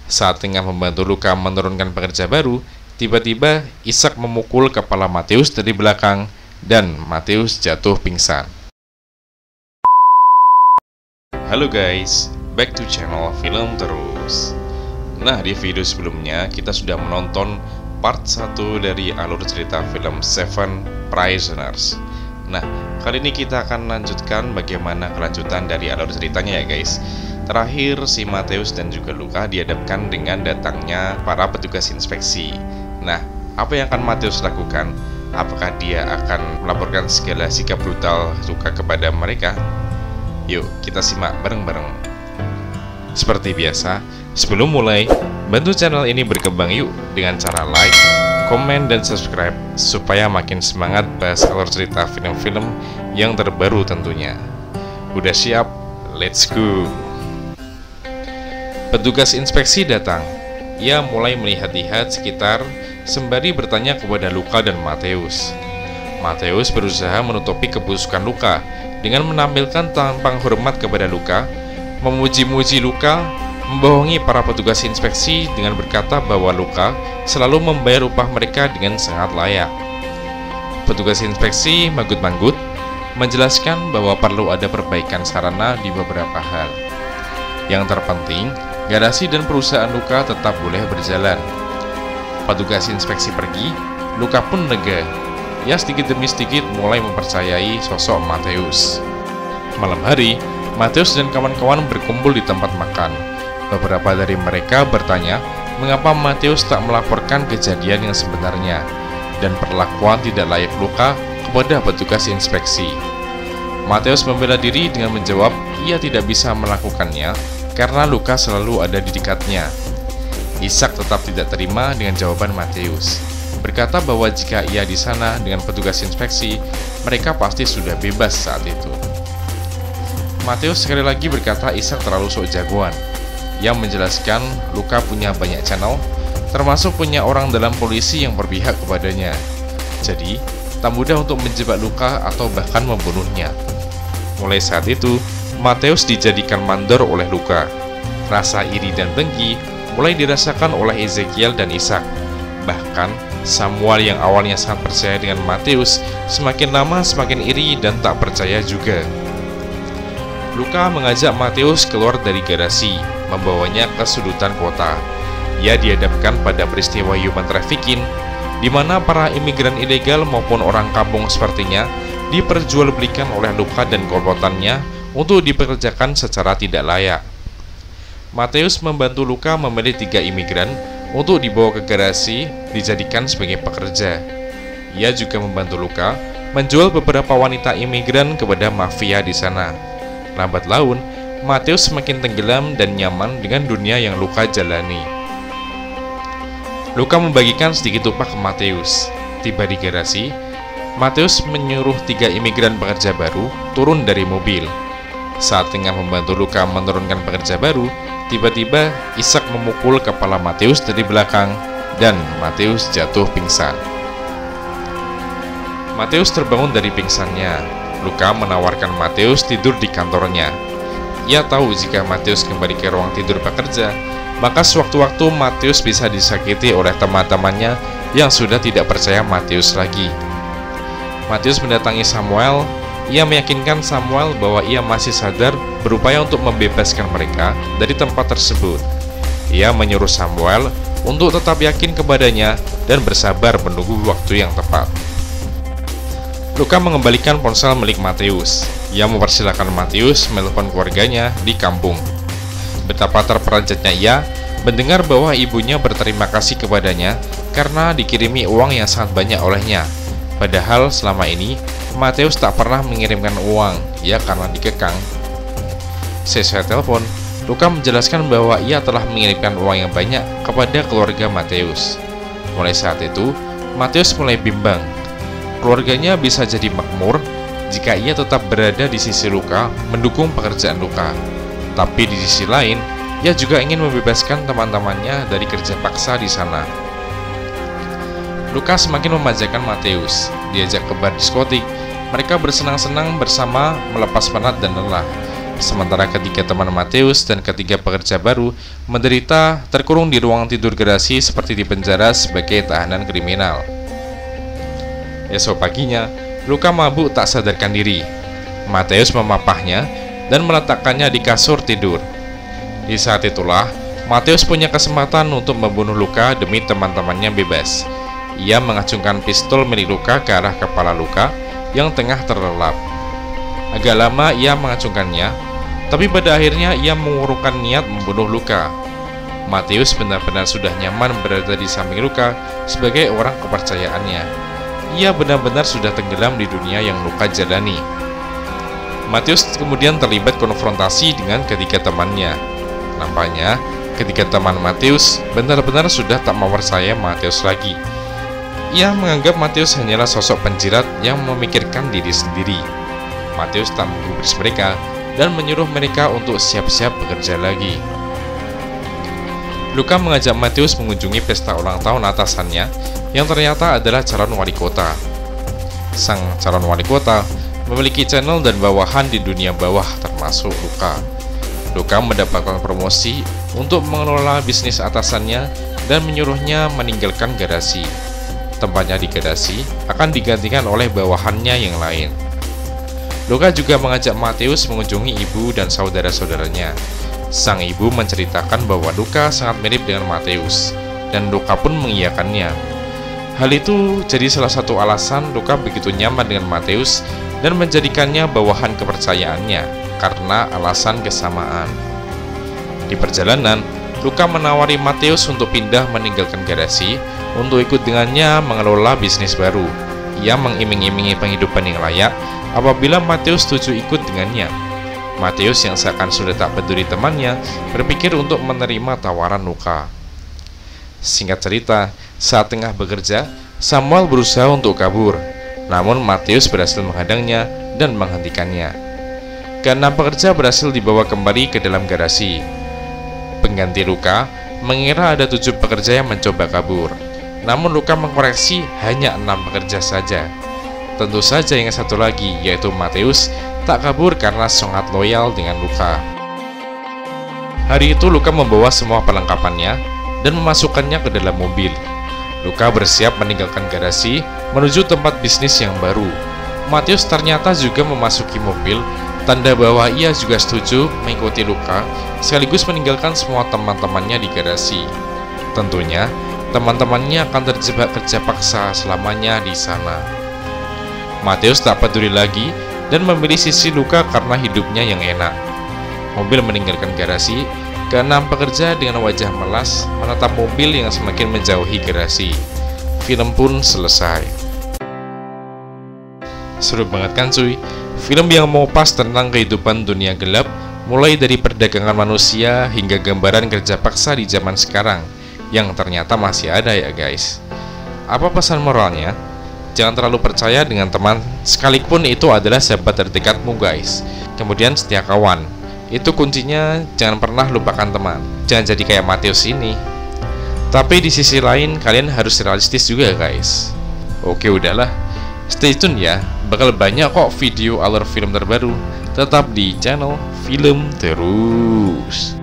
Saat tengah membantu Luka menurunkan pekerja baru, tiba-tiba Ishak memukul kepala Matthews dari belakang dan Matthews jatuh pingsan. Halo guys, back to channel Film Terus. Nah, di video sebelumnya kita sudah menonton part 1 dari alur cerita film Seven Prisoners. Nah, kali ini kita akan lanjutkan bagaimana kelanjutan dari alur ceritanya ya guys. Terakhir, si Matthews dan juga Luka dihadapkan dengan datangnya para petugas inspeksi. Nah, apa yang akan Matthews lakukan? Apakah dia akan melaporkan segala sikap brutal Luka kepada mereka? Yuk, kita simak bareng-bareng. Seperti biasa, sebelum mulai, bantu channel ini berkembang yuk dengan cara like, komen, dan subscribe supaya makin semangat bahas alur cerita film-film yang terbaru tentunya. Udah siap? Let's go! Petugas inspeksi datang. Ia mulai melihat-lihat sekitar sembari bertanya kepada Luka dan Matthews. Matthews berusaha menutupi kebusukan Luka dengan menampilkan tampang hormat kepada Luka, memuji-muji Luka, membohongi para petugas inspeksi dengan berkata bahwa Luka selalu membayar upah mereka dengan sangat layak. Petugas inspeksi manggut-manggut, menjelaskan bahwa perlu ada perbaikan sarana di beberapa hal. Yang terpenting, garasi dan perusahaan Luka tetap boleh berjalan. Petugas inspeksi pergi, Luka pun lega. Ia sedikit demi sedikit mulai mempercayai sosok Matthews. Malam hari, Matthews dan kawan-kawan berkumpul di tempat makan. Beberapa dari mereka bertanya mengapa Matthews tak melaporkan kejadian yang sebenarnya dan perlakuan tidak layak Luka kepada petugas inspeksi. Matthews membela diri dengan menjawab ia tidak bisa melakukannya karena Luka selalu ada di dekatnya. Ishak tetap tidak terima dengan jawaban Matthews, berkata bahwa jika ia di sana dengan petugas inspeksi, mereka pasti sudah bebas saat itu. Matthews sekali lagi berkata Ishak terlalu sok jagoan. Ia menjelaskan Luka punya banyak channel, termasuk punya orang dalam polisi yang berpihak kepadanya. Jadi, tak mudah untuk menjebak Luka atau bahkan membunuhnya. Mulai saat itu, Matthews dijadikan mandor oleh Luka. Rasa iri dan dengki mulai dirasakan oleh Ezekiel dan Ishak. Bahkan, Samuel yang awalnya sangat percaya dengan Matthews, semakin lama semakin iri dan tak percaya juga. Luka mengajak Matthews keluar dari garasi, membawanya ke sudutan kota. Ia dihadapkan pada peristiwa human trafficking, di mana para imigran ilegal maupun orang kampung sepertinya diperjualbelikan oleh Luka dan komplotannya untuk dipekerjakan secara tidak layak. Matthews membantu Luka memilih 3 imigran untuk dibawa ke garasi dijadikan sebagai pekerja. Ia juga membantu Luka menjual beberapa wanita imigran kepada mafia di sana. Lambat laun, Matthews semakin tenggelam dan nyaman dengan dunia yang Luka jalani. Luka membagikan sedikit upah ke Matthews. Tiba di garasi, Matthews menyuruh 3 imigran pekerja baru turun dari mobil. Saat tengah membantu Luka menurunkan pekerja baru, tiba-tiba Ishak memukul kepala Matthews dari belakang dan Matthews jatuh pingsan. Matthews terbangun dari pingsannya. Luka menawarkan Matthews tidur di kantornya. Ia tahu jika Matthews kembali ke ruang tidur pekerja, maka sewaktu-waktu Matthews bisa disakiti oleh teman-temannya yang sudah tidak percaya Matthews lagi. Matthews mendatangi Samuel. Ia meyakinkan Samuel bahwa ia masih sadar, berupaya untuk membebaskan mereka dari tempat tersebut. Ia menyuruh Samuel untuk tetap yakin kepadanya dan bersabar menunggu waktu yang tepat. Luka mengembalikan ponsel milik Matthews. Ia mempersilahkan Matthews menelpon keluarganya di kampung. Betapa terperanjatnya ia mendengar bahwa ibunya berterima kasih kepadanya karena dikirimi uang yang sangat banyak olehnya. Padahal selama ini Matthews tak pernah mengirimkan uang, ya karena dikekang. Sesuai telepon, Luka menjelaskan bahwa ia telah mengirimkan uang yang banyak kepada keluarga Matthews. Mulai saat itu, Matthews mulai bimbang. Keluarganya bisa jadi makmur jika ia tetap berada di sisi Luka, mendukung pekerjaan Luka. Tapi di sisi lain, ia juga ingin membebaskan teman-temannya dari kerja paksa di sana. Luka semakin memanjakan Matthews. Diajak ke bar diskotik, mereka bersenang-senang bersama melepas penat dan lelah. Sementara ketiga teman Mateus dan ketiga pekerja baru menderita terkurung di ruang tidur garasi seperti di penjara sebagai tahanan kriminal. Esok paginya, Luka mabuk tak sadarkan diri. Mateus memapahnya dan meletakkannya di kasur tidur. Di saat itulah, Mateus punya kesempatan untuk membunuh Luka demi teman-temannya bebas. Ia mengacungkan pistol milik Luka ke arah kepala Luka yang tengah terlelap. Agak lama ia mengacungkannya, tapi pada akhirnya ia mengurungkan niat membunuh Luka. Mateus benar-benar sudah nyaman berada di samping Luka sebagai orang kepercayaannya. Ia benar-benar sudah tenggelam di dunia yang Luka jalani. Mateus kemudian terlibat konfrontasi dengan ketiga temannya. Nampaknya ketiga teman Mateus benar-benar sudah tak mempercayai Mateus lagi. Ia menganggap Mateus hanyalah sosok penjilat yang memikirkan diri sendiri. Mateus tak menggubris mereka dan menyuruh mereka untuk siap-siap bekerja lagi. Luka mengajak Mateus mengunjungi pesta ulang tahun atasannya yang ternyata adalah calon wali kota. Sang calon wali kota memiliki channel dan bawahan di dunia bawah termasuk Luka. Luka mendapatkan promosi untuk mengelola bisnis atasannya dan menyuruhnya meninggalkan garasi. Tempatnya di garasi akan digantikan oleh bawahannya yang lain. Luka juga mengajak Mateus mengunjungi ibu dan saudara-saudaranya. Sang ibu menceritakan bahwa Luka sangat mirip dengan Mateus, dan Luka pun mengiyakannya. Hal itu jadi salah satu alasan Luka begitu nyaman dengan Mateus dan menjadikannya bawahan kepercayaannya karena alasan kesamaan. Di perjalanan, Luka menawari Mateus untuk pindah meninggalkan garasi untuk ikut dengannya mengelola bisnis baru. Ia mengiming-imingi penghidupan yang layak apabila Mateus setuju ikut dengannya. Mateus yang seakan sudah tak peduli temannya berpikir untuk menerima tawaran Luka. Singkat cerita, saat tengah bekerja, Samuel berusaha untuk kabur. Namun Mateus berhasil menghadangnya dan menghentikannya. Keenam pekerja berhasil dibawa kembali ke dalam garasi. Pengganti Luka mengira ada 7 pekerja yang mencoba kabur. Namun Luka mengkoreksi hanya 6 pekerja saja. Tentu saja yang satu lagi, yaitu Mateus, tak kabur karena sangat loyal dengan Luka. Hari itu Luka membawa semua perlengkapannya dan memasukkannya ke dalam mobil. Luka bersiap meninggalkan garasi menuju tempat bisnis yang baru. Mateus ternyata juga memasuki mobil, tanda bahwa ia juga setuju mengikuti Luka sekaligus meninggalkan semua teman-temannya di garasi. Tentunya, teman-temannya akan terjebak kerja paksa selamanya di sana. Mateus tak peduli lagi dan memilih sisi Luka karena hidupnya yang enak. Mobil meninggalkan garasi, keenam pekerja dengan wajah melas menatap mobil yang semakin menjauhi garasi. Film pun selesai. Seru banget kan cuy? Film yang mengupas tentang kehidupan dunia gelap, mulai dari perdagangan manusia hingga gambaran kerja paksa di zaman sekarang, yang ternyata masih ada ya guys. Apa pesan moralnya? Jangan terlalu percaya dengan teman, sekalipun itu adalah sahabat terdekatmu guys. Kemudian setia kawan, itu kuncinya. Jangan pernah lupakan teman. Jangan jadi kayak Mateus ini. Tapi di sisi lain, kalian harus realistis juga guys. Oke udahlah, stay tune ya. Bakal banyak kok video alur film terbaru. Tetap di channel Film Terus.